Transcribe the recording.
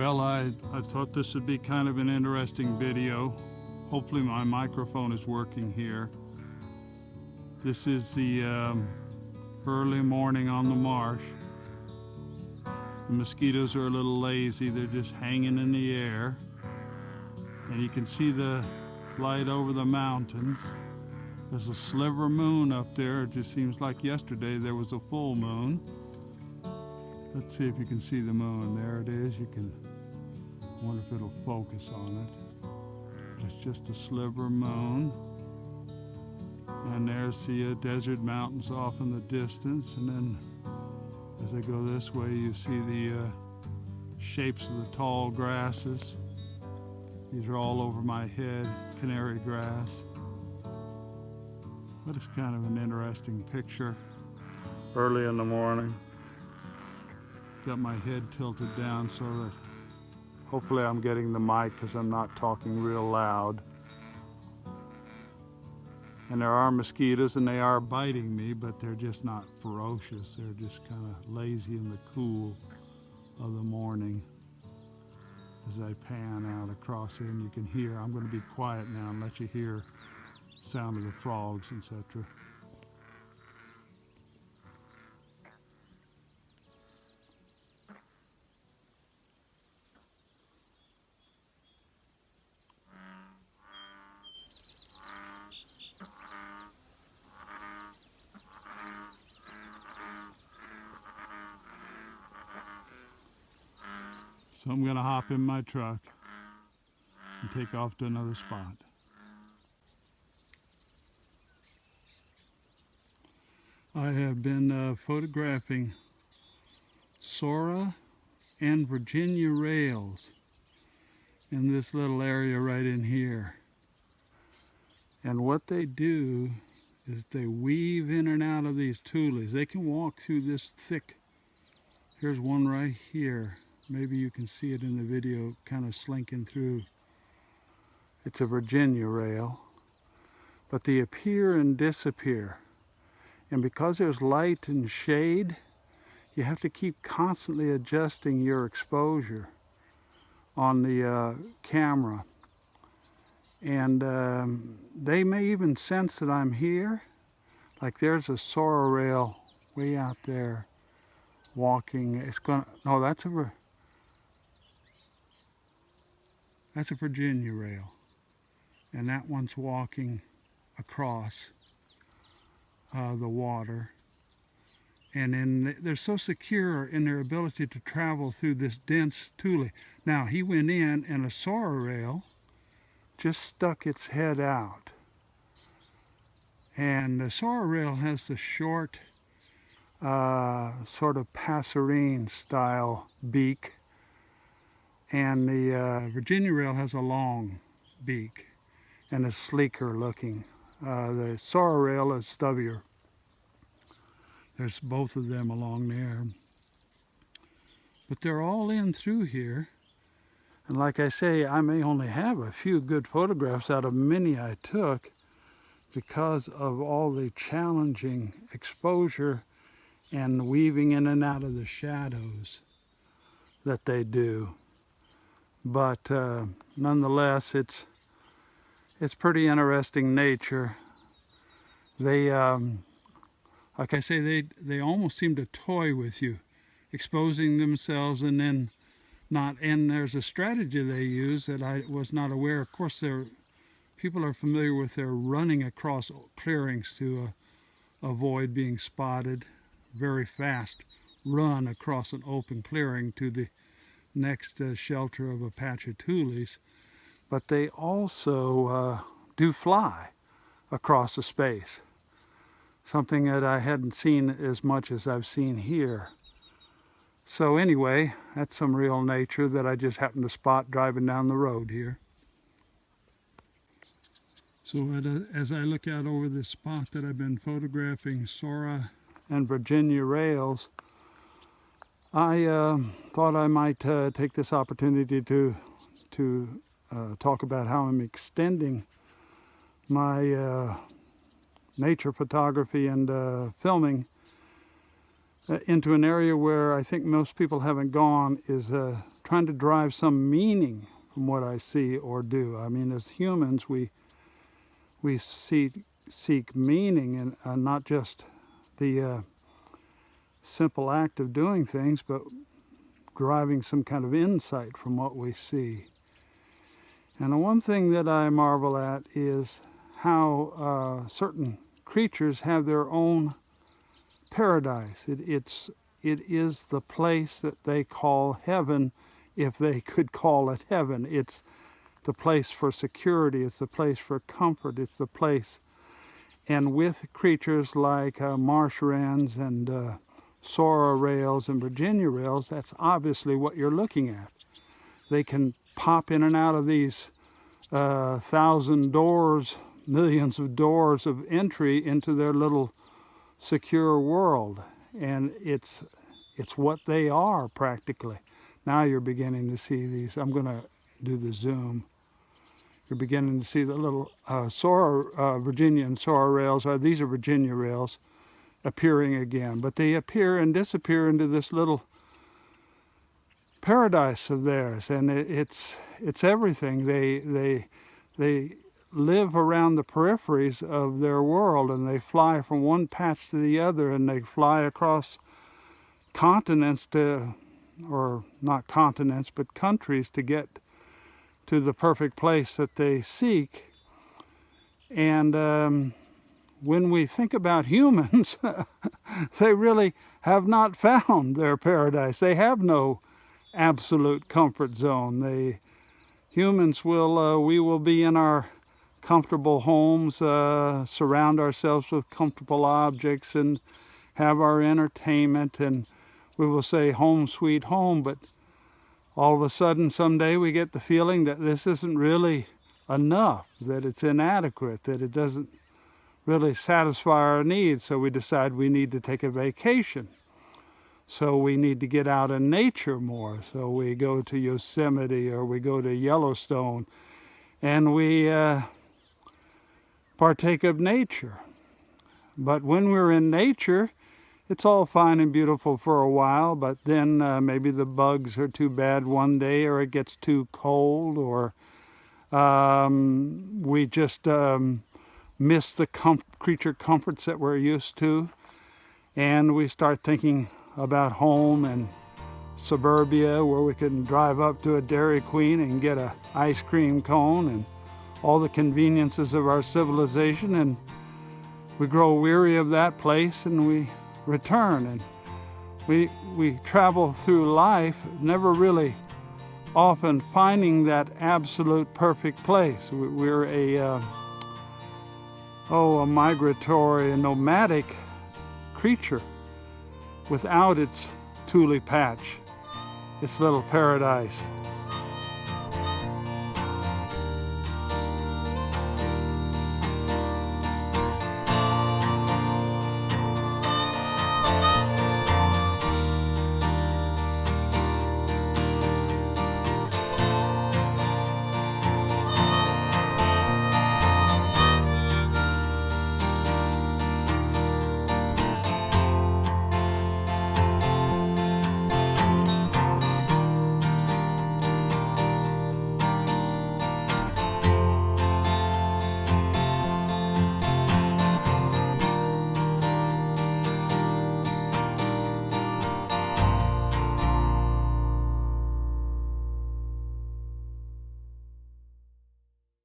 Well, I thought this would be kind of an interesting video. Hopefully my microphone is working here. This is the early morning on the marsh. The mosquitoes are a little lazy. They're just hanging in the air. And you can see the light over the mountains. There's a sliver moon up there. It just seems like yesterday there was a full moon. Let's see if you can see the moon. There it is. You can wonder if it'll focus on it. It's just a sliver moon. And there's the desert mountains off in the distance. And then as I go this way, you see the shapes of the tall grasses. These are all over my head, canary grass. But it's kind of an interesting picture. Early in the morning. Got my head tilted down so that hopefully I'm getting the mic because I'm not talking real loud. And there are mosquitoes and they are biting me, but they're just not ferocious. They're just kind of lazy in the cool of the morning. As I pan out across here, and you can hear, I'm going to be quiet now and let you hear the sound of the frogs, etc. So I'm going to hop in my truck and take off to another spot. I have been photographing Sora and Virginia Rails in this little area right in here. And what they do is they weave in and out of these tules. They can walk through this thick. Here's one right here. Maybe you can see it in the video, kind of slinking through. It's a Virginia rail, but they appear and disappear. And because there's light and shade, you have to keep constantly adjusting your exposure on the camera. And they may even sense that I'm here. Like there's a Sora rail way out there walking. It's gonna, no, that's a Virginia rail, and that one's walking across the water. And then they're so secure in their ability to travel through this dense tule. Now he went in and a Sora rail just stuck its head out. And the Sora rail has the short sort of passerine style beak. And the Virginia rail has a long beak and is sleeker looking. The Sora rail is stubbier. There's both of them along there. But they're all in through here. And like I say, I may only have a few good photographs out of many I took because of all the challenging exposure and weaving in and out of the shadows that they do. But nonetheless, it's pretty interesting nature. They, like I say, they almost seem to toy with you, exposing themselves and then not. And there's a strategy they use that I was not aware. Of course, people are familiar with their running across clearings to avoid being spotted. Very fast run across an open clearing to the next shelter of a patch of tules, but they also do fly across a space, something that I hadn't seen as much as I've seen here. So anyway, that's some real nature that I just happened to spot driving down the road here. So as I look out over this spot that I've been photographing Sora and Virginia Rails, I thought I might take this opportunity to talk about how I'm extending my nature photography and filming into an area where I think most people haven't gone is trying to drive some meaning from what I see or do. I mean, as humans, we seek meaning, and not just the simple act of doing things, but deriving some kind of insight from what we see. And the one thing that I marvel at is how certain creatures have their own paradise. It is the place that they call heaven, if they could call it heaven. It's the place for security. It's the place for comfort. It's the place. And with creatures like marsh wrens and Sora rails and Virginia rails, that's obviously what you're looking at. They can pop in and out of these 1,000 doors, millions of doors of entry into their little secure world, and it's what they are practically. Now you're beginning to see these. I'm going to do the zoom. You're beginning to see the little Virginia and Sora rails. These are Virginia rails appearing again, but they appear and disappear into this little paradise of theirs, and it's everything. They live around the peripheries of their world, and they fly from one patch to the other, and they fly across continents or not continents, but countries to get to the perfect place that they seek. And when we think about humans, they really have not found their paradise. They have no absolute comfort zone. Humans we will be in our comfortable homes, surround ourselves with comfortable objects, and have our entertainment, and we will say home sweet home, but all of a sudden someday we get the feeling that this isn't really enough, that it's inadequate, that it doesn't really satisfy our needs, so we decide we need to take a vacation. So we need to get out in nature more. So we go to Yosemite or we go to Yellowstone, and we partake of nature. But when we're in nature, it's all fine and beautiful for a while, but then maybe the bugs are too bad one day, or it gets too cold, or we just miss the creature comforts that we're used to, and we start thinking about home and suburbia, where we can drive up to a Dairy Queen and get an ice cream cone and all the conveniences of our civilization, and we grow weary of that place and we return, and we travel through life never really often finding that absolute perfect place. We're a migratory and nomadic creature without its tule patch, its little paradise.